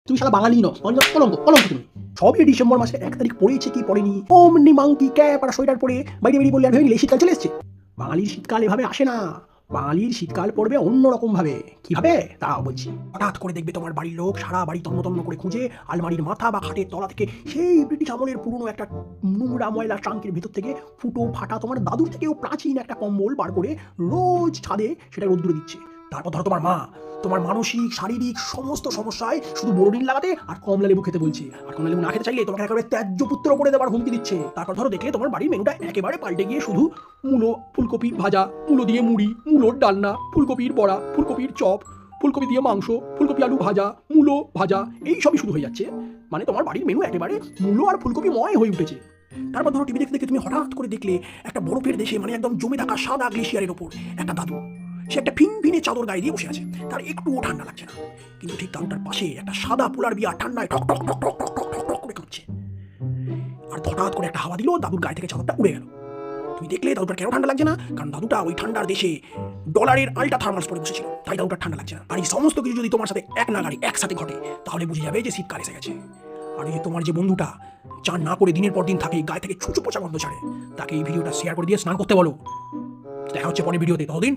তুমি শালা বাঙালি ন, কলঙ্ক কলঙ্ক তুমি। সবই ডিসেম্বর মাসে 1 তারিখ পড়েছে কি পড়েনি, অমনি মাংকি ক্যাপ আর সোয়েটার পরে বাইরে বেরিয়ে বললে আর ভেবে নিলে শীতকাল চলে এসছে। বাঙালির শীতকাল এভাবে আসে না, বাঙালির শীতকাল পড়বে অন্যরকম ভাবে। কিভাবে তাও বলছি। হঠাৎ করে দেখবে তোমার বাড়ির লোক সারা বাড়ি তন্ন তন্ন করে খুঁজে আলমারির মাথা বা খাটের তলা থেকে সেই ব্রিটিশ আমলের পুরনো একটা নোংরা ময়লা ট্রাঙ্কের ভেতর থেকে ফুটো ফাটা তোমার দাদুর থেকেও প্রাচীন একটা কম্বল বার করে রোজ ছাদে সেটা রোদ্দুরে দিচ্ছে। তারপর ধরো তোমার মা তোমার মানসিক শারীরিক সমস্ত সমস্যায় শুধু বোরোডিন লাগাতে আর কমলা লেবু খেতে বলছে, আর কমলা লেবু না খেতে চাইলে তোমাকে একেবারে ত্যায্য পুত্র করে দেওয়ার হুমকি দিচ্ছে। তারপর ধরো দেখলে তোমার বাড়ির মেনুটা একেবারে পাল্টে গিয়ে শুধু মূলো ফুলকপি ভাজা, মূলো দিয়ে মুড়ি, মূলোর ডালনা, ফুলকপির বড়া, ফুলকপির চপ, ফুলকপি দিয়ে মাংস, ফুলকপি আলু ভাজা, মূলো ভাজা, এই সবই শুরু হয়ে যাচ্ছে। মানে তোমার বাড়ির মেনু একেবারে মূলো আর ফুলকপি ময় হয়ে উঠেছে। তারপর ধরো টিভি দেখতে দেখতে তুমি হঠাৎ করে দেখলে একটা বরফের দেশে মানে একদম জমে থাকা সাদা গ্লেশিয়ারের ওপর একটা দাদু, সে একটা ফিনফিনে চাদর গায়ে দিয়ে বসে আছে, তার একটুও ঠান্ডা লাগছে না। কিন্তু ঠিক দাদুটার পাশে একটা সাদা পোলার বিয়ার ঠান্ডায় ঠক ঠক ঠক ঠক ঠক ঠক ঠক ঠক করে কাঁপছে। আর হঠাৎ করে একটা হাওয়া দিল, দাদুর গায়ে থেকে চাদরটা উড়ে গেল। তুমি দেখলে দাদুটার কেন ঠান্ডা লাগছে না, কারণ দাদুটা ওই ঠান্ডার দেশে ডলারের আল্ট্রা থার্মালস পরে বসেছিল, তাই দাদুটার ঠান্ডা লাগছে না। আর এই সমস্ত কিছু যদি তোমার সাথে এক নাগাড়ি একসাথে ঘটে তাহলে বুঝে যাবে যে শীতকাল এসে গেছে। আর এই যে তোমার যে বন্ধুটা চান না করে দিনের পর দিন থাকে, গায়ে থেকে ছুঁচো পচা গন্ধ ছাড়ে, তাকে এই ভিডিওটা শেয়ার করে দিয়ে স্নান করতে বলো। দেখা হচ্ছে পরের ভিডিওতে, ততদিন